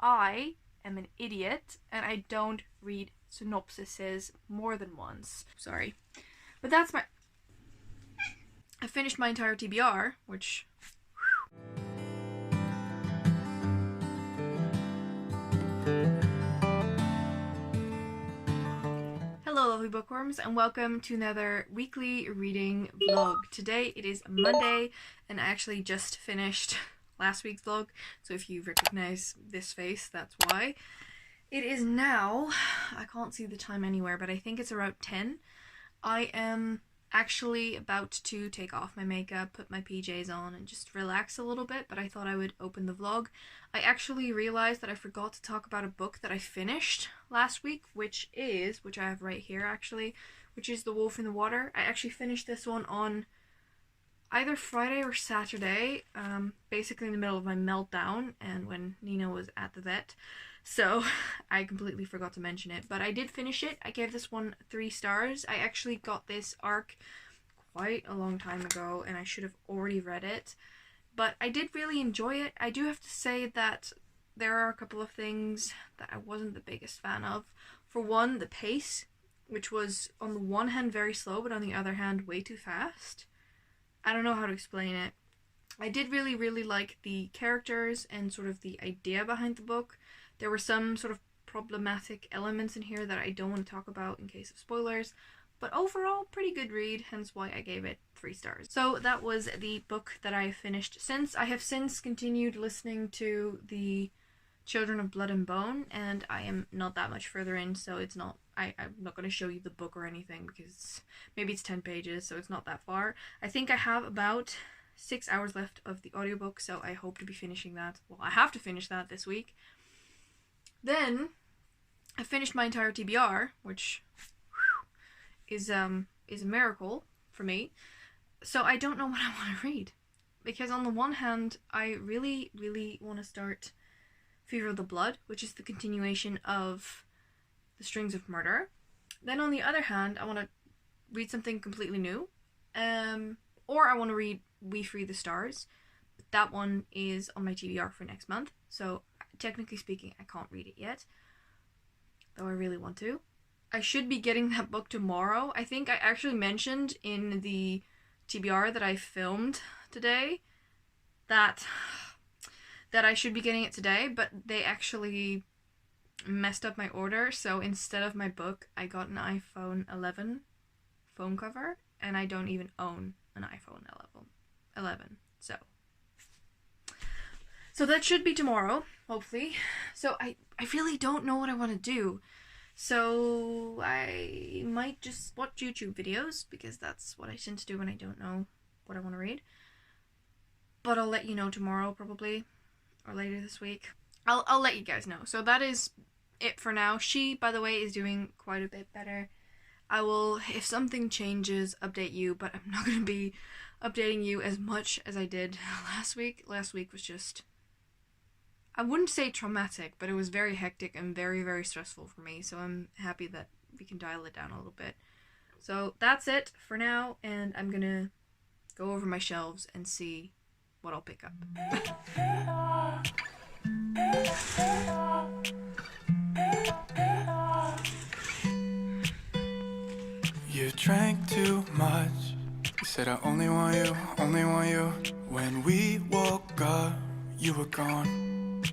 I am an idiot and I don't read synopsises more than once. Sorry. But that's my... I finished my entire TBR, which... Hello lovely bookworms and welcome to another weekly reading vlog. Today it is Monday and I actually just finished last week's vlog, so if you recognize this face, that's why. It is now, I can't see the time anywhere, but I think it's around 10. I am actually about to take off my makeup, put my PJs on and just relax a little bit, but I thought I would open the vlog. I actually realized that I forgot to talk about a book that I finished last week, which I have right here actually, which is The Wolf in the Water. I actually finished this one on either Friday or Saturday, basically in the middle of my meltdown and when Nina was at the vet. So I completely forgot to mention it, but I did finish it. I gave this one 3 stars. I actually got this arc quite a long time ago and I should have already read it, but I did really enjoy it. I do have to say that there are a couple of things that I wasn't the biggest fan of. For one, the pace, which was on the one hand very slow, but on the other hand way too fast. I don't know how to explain it. I did really like the characters and sort of the idea behind the book. There were some sort of problematic elements in here that I don't want to talk about in case of spoilers, but overall pretty good read, hence why I gave it 3 stars. So that was the book that I finished since. I have since continued listening to the Children of Blood and Bone, and I am not that much further in, so it's not, I'm not going to show you the book or anything because maybe it's 10 pages, so it's not that far. I think I have about 6 hours left of the audiobook, so I hope to be finishing that. Well, I have to finish that this week. Then I finished my entire TBR, which is a miracle for me. So I don't know what I want to read, because on the one hand I really want to start Fever of the Blood, which is the continuation of The Strings of Murder. Then on the other hand I want to read something completely new, or I want to read We Free the Stars, but that one is on my TBR for next month, so technically speaking I can't read it yet, though I really want to. I should be getting that book tomorrow. I think I actually mentioned in the TBR that I filmed today that I should be getting it today, but they actually messed up my order, so instead of my book I got an iPhone 11 phone cover, and I don't even own an iPhone 11, so that should be tomorrow, hopefully. So I really don't know what I want to do, so I might just watch YouTube videos, because that's what I tend to do when I don't know what I want to read. But I'll let you know tomorrow probably, or later this week. I'll let you guys know. So that is it for now. She, by the way, is doing quite a bit better. I will, if something changes, update you, but I'm not going to be updating you as much as I did last week. Last week was just, I wouldn't say traumatic, but it was very hectic and very stressful for me, so I'm happy that we can dial it down a little bit. So that's it for now, and I'm gonna go over my shelves and see what I'll pick up. You drank too much. You said I only want you, only want you. When we woke up, you were gone.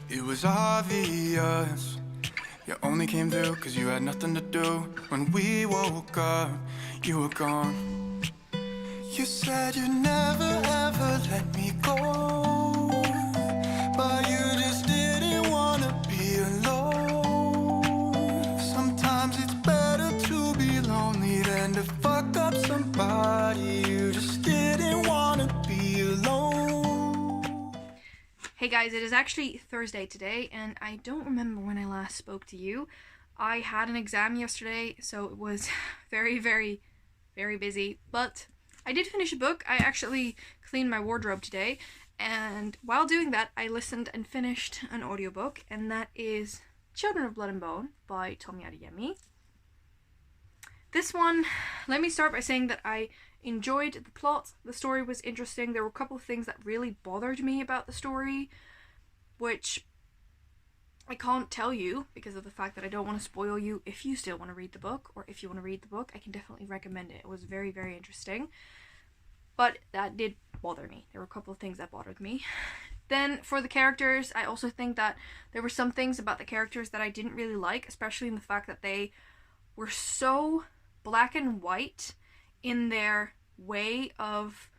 It was obvious. You only came through cause you had nothing to do. When we woke up, you were gone. You said you'd never ever let me go, but you just didn't wanna be alone. Sometimes it's better to be lonely than to fuck up somebody. You just didn't wanna be alone. Hey guys, it is actually Thursday today, and I don't remember when I last spoke to you. I had an exam yesterday, so it was very busy, but I did finish a book. I actually cleaned my wardrobe today, and while doing that, I listened and finished an audiobook, and that is Children of Blood and Bone by Tommy Adeyemi. This one, let me start by saying that I enjoyed the plot. The story was interesting. There were a couple of things that really bothered me about the story, which I can't tell you because of the fact that I don't want to spoil you. If you still want to read the book, or if you want to read the book, I can definitely recommend it. It was very, very interesting. But that did bother me. There were a couple of things that bothered me. Then for the characters, I also think that there were some things about the characters that I didn't really like, especially in the fact that they were so black and white in their way of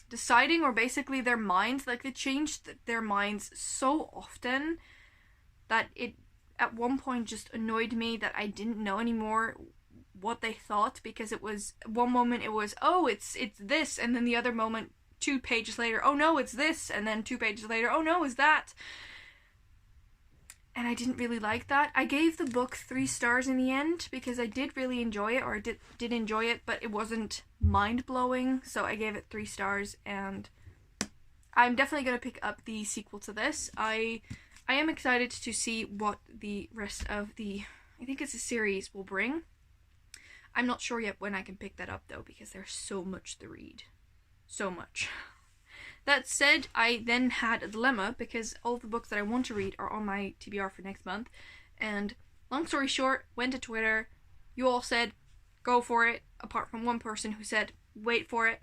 deciding, or basically their minds. Like, they changed their minds so often that it at one point just annoyed me that I didn't know anymore what they thought, because it was one moment it was, oh, it's this, and then the other moment 2 pages later, oh no, it's this, and then 2 pages later, oh no, it's that. And I didn't really like that. I gave the book 3 stars in the end because I did really enjoy it, or I did enjoy it, but it wasn't mind-blowing, so I gave it 3 stars, and I'm definitely going to pick up the sequel to this. I am excited to see what the rest of the, I think it's a series, will bring. I'm not sure yet when I can pick that up though, because there's so much to read. So much. That said, I then had a dilemma because all the books that I want to read are on my TBR for next month, and long story short, went to Twitter, you all said go for it, apart from one person who said wait for it,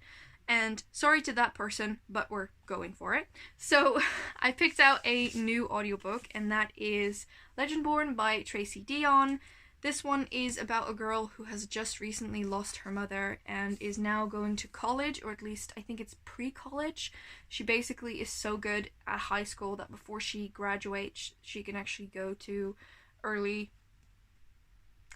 and sorry to that person, but we're going for it. So I picked out a new audiobook, and that is Legendborn by Tracy Dion. This one is about a girl who has just recently lost her mother and is now going to college, or at least I think it's pre-college. She basically is so good at high school that before she graduates, she can actually go to early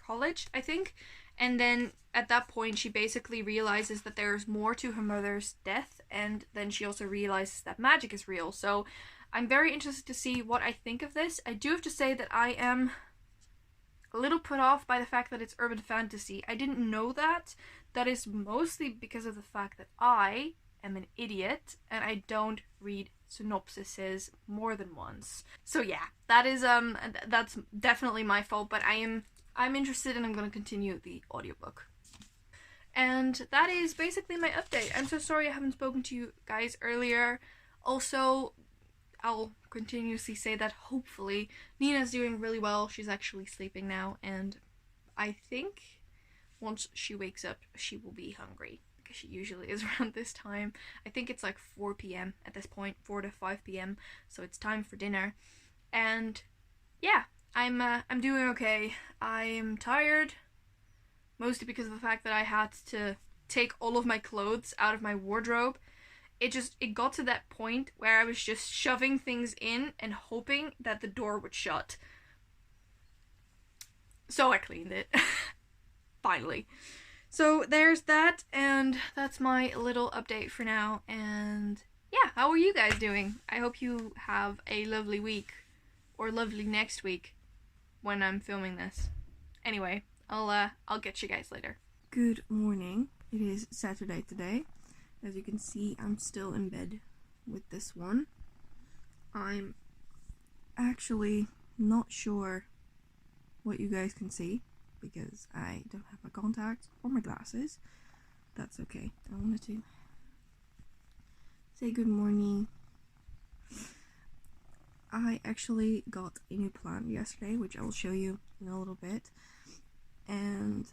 college, I think. And then at that point, she basically realizes that there's more to her mother's death, and then she also realizes that magic is real. So I'm very interested to see what I think of this. I do have to say that I am a little put off by the fact that it's urban fantasy. I didn't know that. That is mostly because of the fact that I am an idiot and I don't read synopsises more than once. So yeah, that is that's definitely my fault, but I'm interested and I'm going to continue the audiobook. And that is basically my update. I'm so sorry I haven't spoken to you guys earlier. Also, I'll continuously say that hopefully Nina's doing really well. She's actually sleeping now, and I think once she wakes up, she will be hungry, because she usually is around this time. I think it's like 4 p.m. at this point, 4 to 5 p.m., so it's time for dinner. And yeah, I'm doing okay. I'm tired, mostly because of the fact that I had to take all of my clothes out of my wardrobe. It got to that point where I was just shoving things in and hoping that the door would shut. So I cleaned it. Finally. So there's that, and that's my little update for now. And yeah, how are you guys doing? I hope you have a lovely week, or lovely next week when I'm filming this. Anyway, I'll get you guys later. Good morning. It is Saturday today. As you can see, I'm still in bed with this one. I'm actually not sure what you guys can see because I don't have my contacts or my glasses. That's okay. I wanted to say good morning. I actually got a new plant yesterday, which I will show you in a little bit. And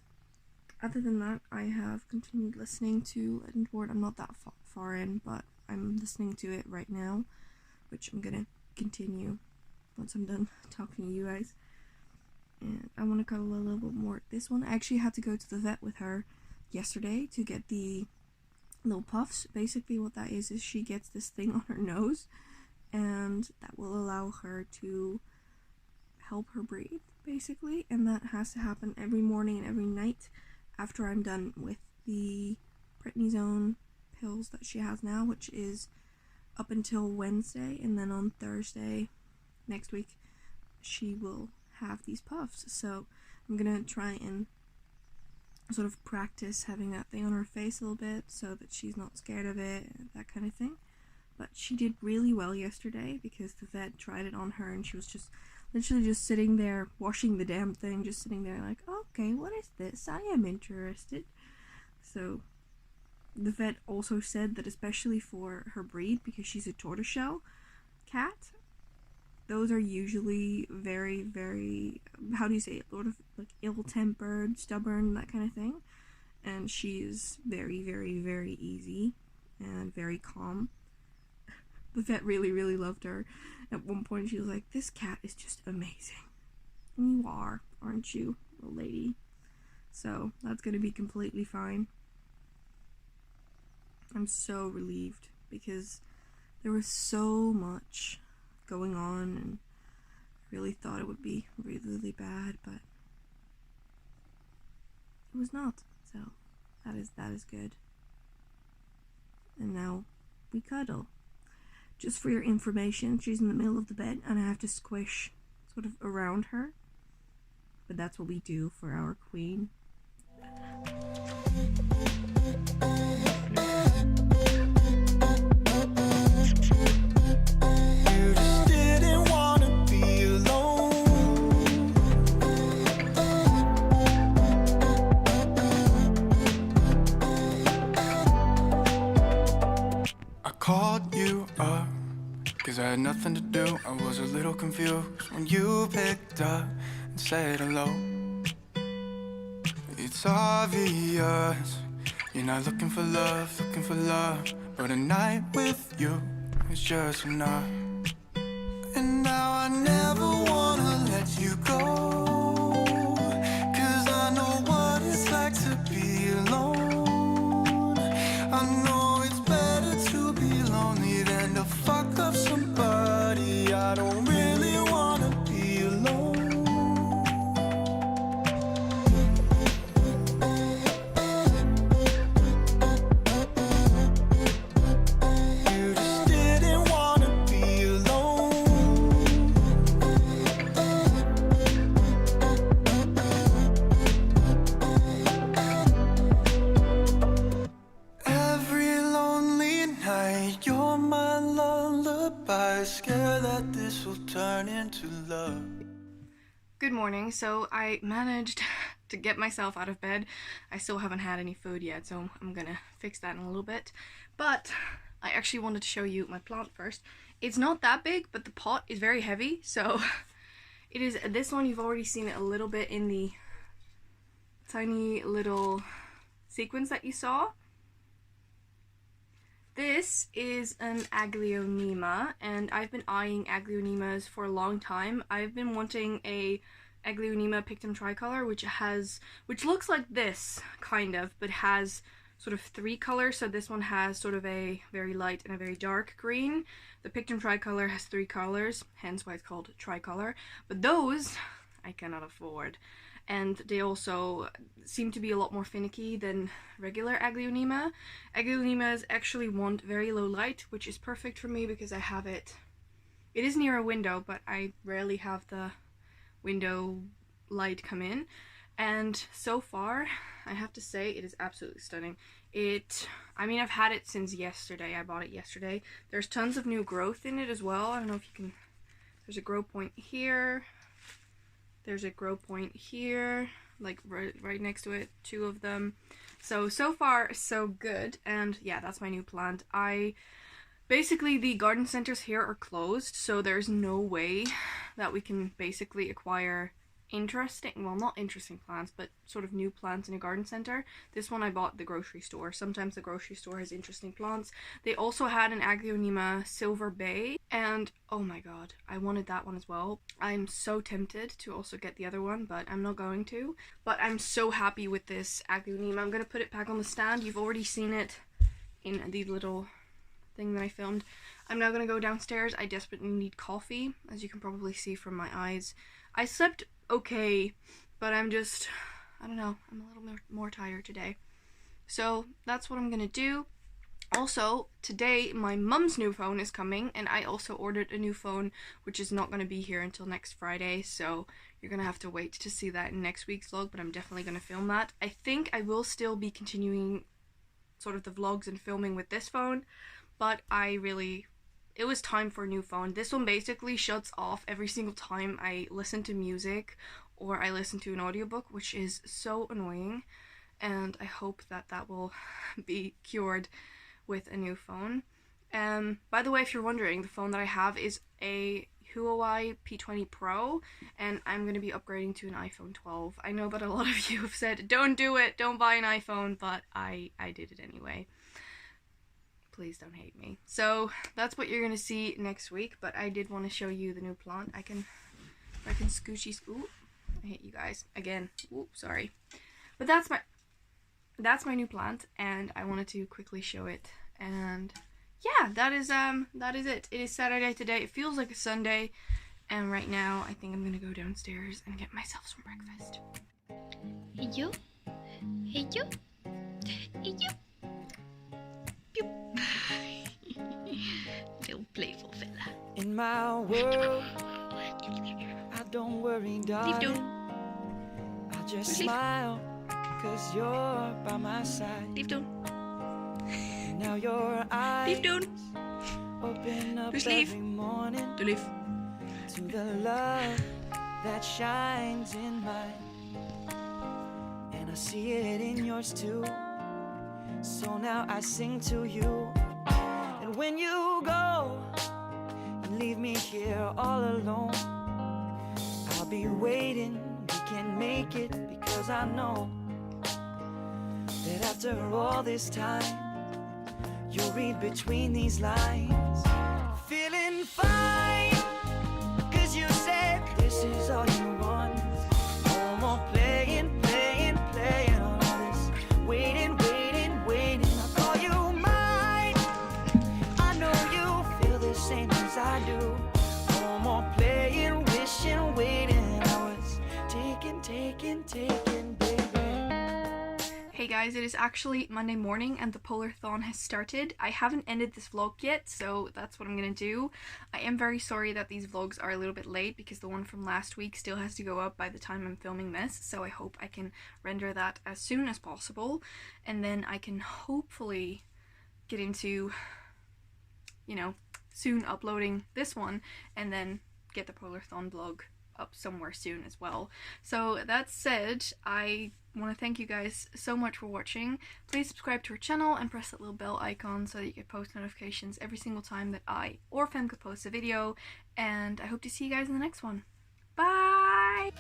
other than that, I have continued listening to Legendborn. I'm not that far in, but I'm listening to it right now, which I'm gonna continue once I'm done talking to you guys. And I want to cover a little bit more. This one, I actually had to go to the vet with her yesterday to get the little puffs. Basically what that is she gets this thing on her nose, and that will allow her to help her breathe, basically. And that has to happen every morning and every night after I'm done with the prednisone pills that she has now, which is up until Wednesday, and then on Thursday next week she will have these puffs. So I'm gonna try and sort of practice having that thing on her face a little bit so that she's not scared of it, that kind of thing. But she did really well yesterday because the vet tried it on her and she was just literally just sitting there washing the damn thing, just sitting there like, okay, what is this? I am interested. So the vet also said that especially for her breed, because she's a tortoiseshell cat, those are usually very, very, how do you say it, sort of like ill-tempered, stubborn, that kind of thing. And she's very, very, very easy and very calm. The vet really, really loved her. At one point she was like, "This cat is just amazing." And you are, aren't you, little lady? So that's gonna be completely fine. I'm so relieved because there was so much going on, and I really thought it would be really, really bad, but it was not. So that is good. And now we cuddle. Just for your information, she's in the middle of the bed and I have to squish sort of around her. But that's what we do for our queen. Called you up, cause I had nothing to do. I was a little confused when you picked up and said hello. It's obvious you're not looking for love, but a night with you is just enough. And now I never wanna let you go, cause I know what it's like to be alone. I know it's better to be lonely than to fuck up somebody. I don't really wanna be alone. You just didn't wanna be alone. Every lonely night, you're my lullaby, scared that this will turn into love. Good morning. So I managed to get myself out of bed. I still haven't had any food yet, so I'm gonna fix that in a little bit. But I actually wanted to show you my plant first. It's not that big, but the pot is very heavy, so it is this one. You've already seen it a little bit in the tiny little sequence that you saw. This is an Aglaonema, and I've been eyeing Aglaonemas for a long time. I've been wanting a Aglaonema pictum tricolor, which looks like this, kind of, but has sort of three colors. So this one has sort of a very light and a very dark green. The pictum tricolor has three colors, hence why it's called tricolor. But those I cannot afford. And they also seem to be a lot more finicky than regular Aglaonema. Aglaonemas actually want very low light, which is perfect for me because I have it. It is near a window, but I rarely have the window light come in. And so far, I have to say, it is absolutely stunning. I mean, I've had it since yesterday. I bought it yesterday. There's tons of new growth in it as well. I don't know if you can, there's a grow point here. There's a grow point here, like right next to it, two of them. So far, so good. And yeah, that's my new plant. Basically, the garden centers here are closed, so there's no way that we can basically acquire not interesting plants, but sort of new plants in a garden center. This one I bought at the grocery store. Sometimes the grocery store has interesting plants. They also had an Aglaonema Silver Bay, and oh my god, I wanted that one as well. I'm so tempted to also get the other one, but I'm not going to. But I'm so happy with this Aglaonema. I'm gonna put it back on the stand. You've already seen it in the little thing that I filmed. I'm now gonna go downstairs. I desperately need coffee, as you can probably see from my eyes. I slept okay, but I don't know, I'm a little more tired today. So that's what I'm gonna do. Also, today my mum's new phone is coming, and I also ordered a new phone, which is not gonna be here until next Friday, so you're gonna have to wait to see that in next week's vlog, but I'm definitely gonna film that. I think I will still be continuing sort of the vlogs and filming with this phone, but it was time for a new phone. This one basically shuts off every single time I listen to music or I listen to an audiobook, which is so annoying, and I hope that will be cured with a new phone. By the way, if you're wondering, the phone that I have is a Huawei P20 Pro, and I'm going to be upgrading to an iPhone 12. I know that a lot of you have said, don't do it, don't buy an iPhone, but I did it anyway. Please don't hate me. So that's what you're going to see next week, but I did want to show you the new plant. I can scoochy, ooh, I hate you guys, again, ooh, sorry. But that's my new plant, and I wanted to quickly show it, and yeah, that is it. It is Saturday today. It feels like a Sunday, and right now I think I'm gonna go downstairs and get myself some breakfast. Hey you, hey you, hey you. Pew. Little playful fella. In my world, I don't worry, darling. I just smile, 'cause you're by my side. Leave down. Now your eyes Leave down. open up Just leave. every morning To leave. to the love that shines in mine. And I see it in yours too. So now I sing to you. And when you go and leave me here all alone, I'll be waiting. We can make it, because I know that after all this time, you'll read between these lines. Feeling fine, 'cause you said this is all you want. No more playing on all this. Waiting. I'll call you mine. I know you feel the same as I do. No more playing, wishing, waiting. I was taken, baby. Hey guys, it is actually Monday morning and the Polarthon has started. I haven't ended this vlog yet, so that's what I'm gonna do. I am very sorry that these vlogs are a little bit late because the one from last week still has to go up by the time I'm filming this, so I hope I can render that as soon as possible, and then I can hopefully get into, you know, soon uploading this one, and then get the Polarthon vlog up somewhere soon as well. So that said, I want to thank you guys so much for watching. Please subscribe to our channel and press that little bell icon so that you get post notifications every single time that I or Femke posts a video, and I hope to see you guys in the next one. Bye!